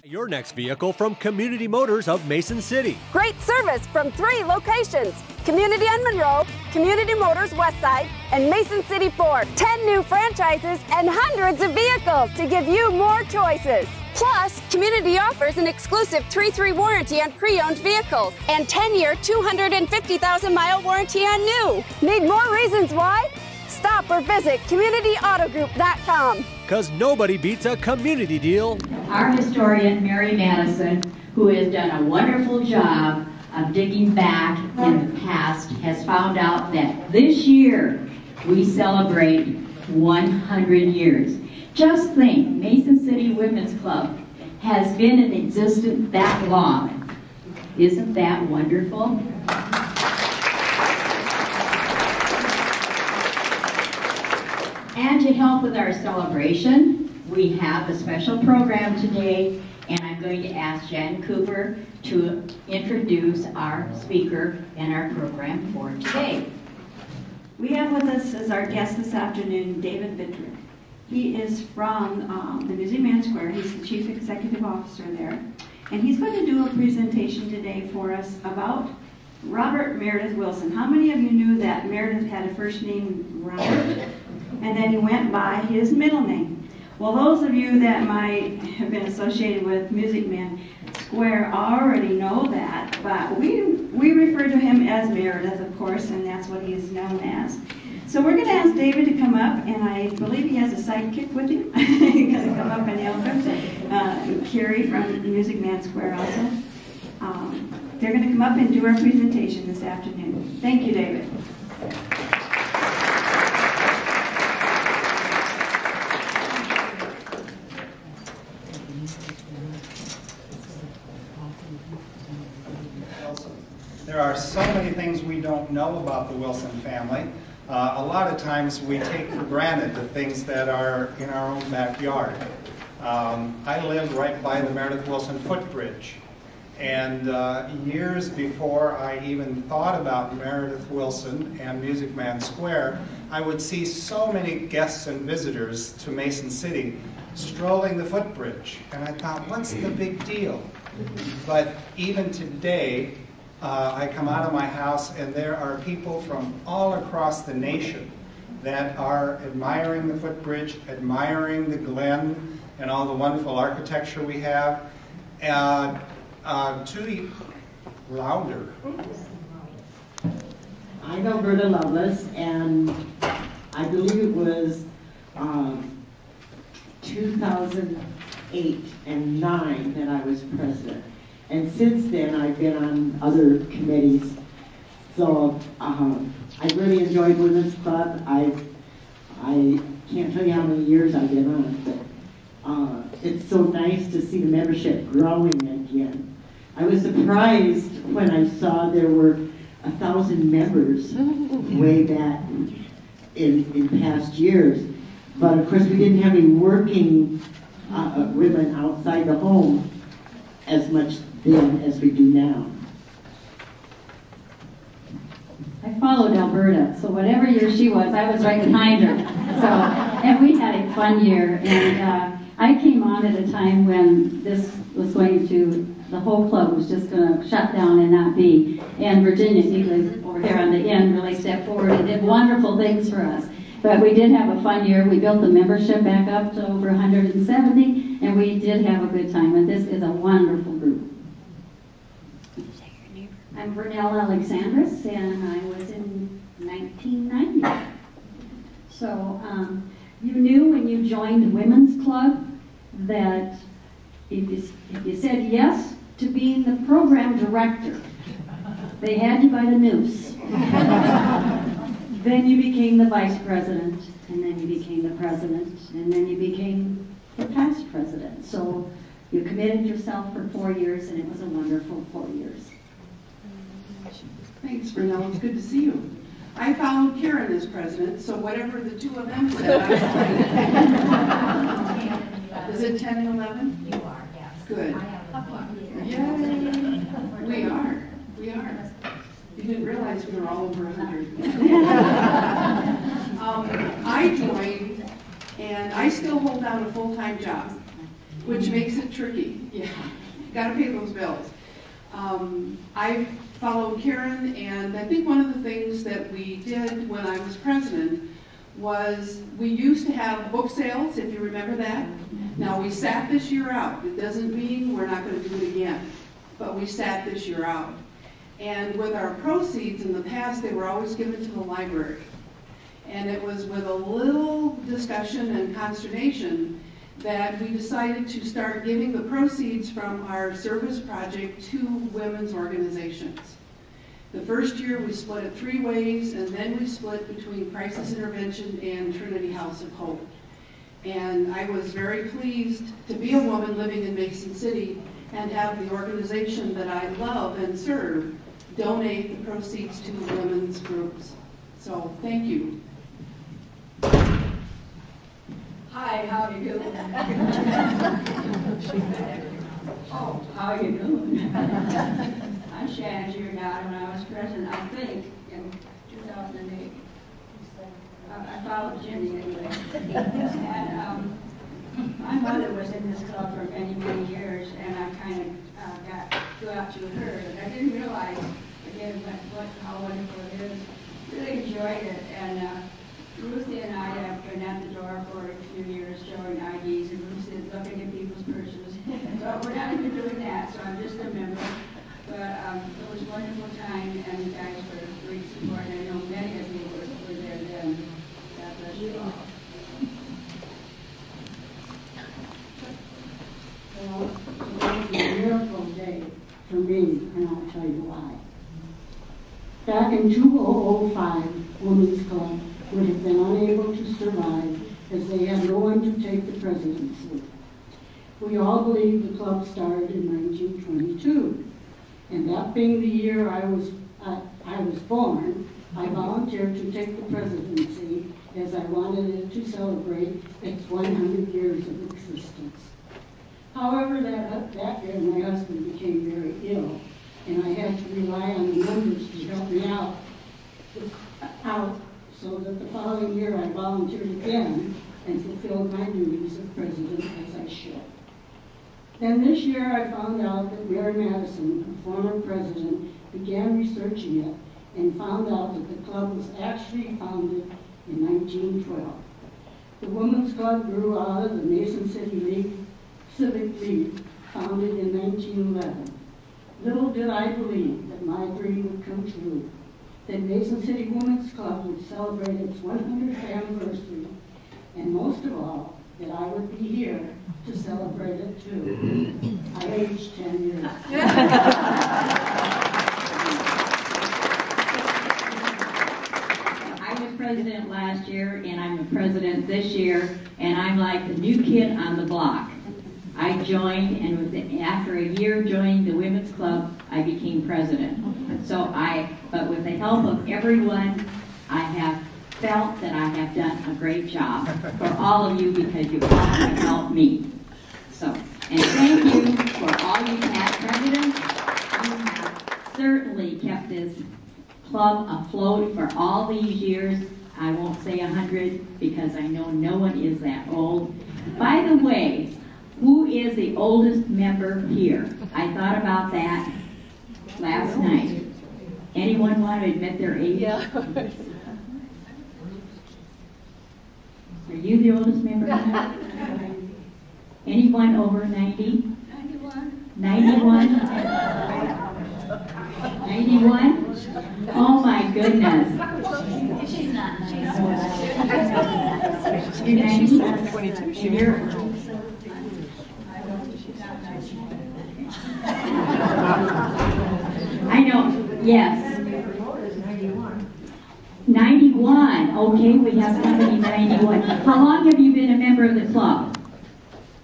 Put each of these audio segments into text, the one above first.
Your next vehicle from Community Motors of Mason City. Great service from 3 locations: Community on Monroe, Community Motors Westside, and Mason City Ford. 10 new franchises and hundreds of vehicles to give you more choices. Plus, Community offers an exclusive 3-3 warranty on pre-owned vehicles and 10-year, 250,000-mile warranty on new. Need more reasons why? Stop or visit CommunityAutoGroup.com. Because nobody beats a community deal. Our historian, Mary Madison, who has done a wonderful job of digging back in the past, has found out that this year we celebrate 100 years. Just think, Mason City Women's Club has been in existence that long. Isn't that wonderful? And to help with our celebration, we have a special program today, and I'm going to ask Jan Cooper to introduce our speaker and our program for today. We have with us as our guest this afternoon, David Vittrick. He is from the Music Man Square. He's the Chief Executive Officer there. And he's going to do a presentation today for us about Robert Meredith Wilson. How many of you knew that Meredith had a first name Robert, and then he went by his middle name? Well, those of you that might have been associated with Music Man Square already know that, but we refer to him as Meredith, of course, and that's what he is known as. So we're going to ask David to come up, and I believe he has a sidekick with him. He's going to come up and help him. Carrie from Music Man Square also. They're going to come up and do our presentation this afternoon. Thank you, David. There are so many things we don't know about the Wilson family. A lot of times we take for granted the things that are in our own backyard. I live right by the Meredith Wilson footbridge, and years before I even thought about Meredith Wilson and Music Man Square, I would see so many guests and visitors to Mason City strolling the footbridge, and I thought, what's the big deal? But even today, I come out of my house and there are people from all across the nation that are admiring the footbridge, admiring the Glen and all the wonderful architecture we have. Louder. I'm Alberta Lovelace, and I believe it was 2008 and 9 that I was president. And since then, I've been on other committees. So I really enjoyed Women's Club. I can't tell you how many years I've been on it, but it's so nice to see the membership growing again. I was surprised when I saw there were 1,000 members way back in past years. But of course, we didn't have any working women outside the home as much then as we do now. I followed Alberta, so whatever year she was, I was right behind her. So, and we had a fun year, and I came on at a time when this was going to, the whole club was just going to shut down and not be. And Virginia Needley over here on the end really stepped forward and did wonderful things for us. But we did have a fun year. We built the membership back up to over 170, and we did have a good time. And this is a wonderful group. I'm Vernell Alexandris, and I was in 1990. So you knew when you joined Women's Club that if you said yes to being the program director, they had you by the noose. Then you became the vice president, and then you became the president, and then you became the past president. So you committed yourself for 4 years, and it was a wonderful 4 years. Thanks, Vernell. It's good to see you. I followed Karen as president, so whatever the two of them said, I was. Is it 10 and 11? You are, yes. Good. I have a couple. Yay. We are. We are. You didn't realize we were all over 100. I joined, And I still hold down a full-time job, which makes it tricky. Yeah, gotta pay those bills. I followed Karen, and I think one of the things that we did when I was president was we used to have book sales, if you remember that. Now, we sat this year out. It doesn't mean we're not going to do it again, but we sat this year out. And with our proceeds in the past, they were always given to the library. And it was with a little discussion and consternation that we decided to start giving the proceeds from our service project to women's organizations. The first year we split it 3 ways, and then we split between Crisis Intervention and Trinity House of Hope. And I was very pleased to be a woman living in Mason City and have the organization that I love and serve donate the proceeds to the women's groups. So thank you. Hi, how are you doing? Oh, how are you doing? I'm Shannon, your dad, when I was president, I think, in 2008. I followed Jimmy anyway. And my mother was in this club for many, many years, and I kind of got to out to her, and I didn't realize, again, how wonderful it is. Really enjoyed it, and Ruthie and I have been at the door for a few years showing IDs, and Ruthie is looking at people's purses. But we're not even doing that, so I'm just a member. But it was a wonderful time, and you guys were great support. I know many of you were there then. God bless you all. Well, it was a miracle day for me, and I'll tell you why. Back in 2005, Women's Club would have been unable to survive as they had no one to take the presidency. We all believe the club started in 1922, and that being the year I was born, I volunteered to take the presidency as I wanted it to celebrate its 100 years of existence. However, that year my husband became very ill, and I had to rely on the members to help me out, so that the following year I volunteered again and fulfilled my duties of president as I should. Then this year I found out that Mary Madison, the former president, began researching it and found out that the club was actually founded in 1912. The Women's Club grew out of the Mason City Civic League, founded in 1911. Little did I believe that my dream would come true, that Mason City Women's Club would celebrate its 100th anniversary, and most of all, that I would be here to celebrate it too. I aged 10 years. I was president last year, and I'm the president this year, and I'm like the new kid on the block. I joined, and after a year joining the Women's Club, I became president. But with the help of everyone, I have felt that I have done a great job for all of you because you all have helped me. And thank you for all you past presidents. You have certainly kept this club afloat for all these years. I won't say 100 because I know no one is that old. By the way, who is the oldest member here? I thought about that last night. Anyone want to admit their age? Yeah. Are you the oldest member? Anyone over 90? 91. 91? 91? Oh my goodness. She's not 90. You're 90? She's 22. I know, yes. 91. Okay, we have somebody 91. How long have you been a member of the club?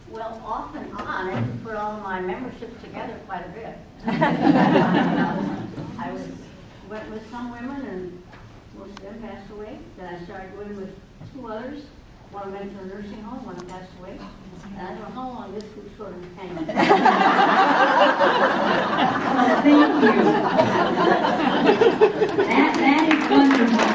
Well, off and on, I put all my memberships together quite a bit. I went with some women, and most of them passed away. Then I started going with 2 others. One went to a nursing home, one passed away. And I don't know how long this would sort of hang. Thank you. That is wonderful.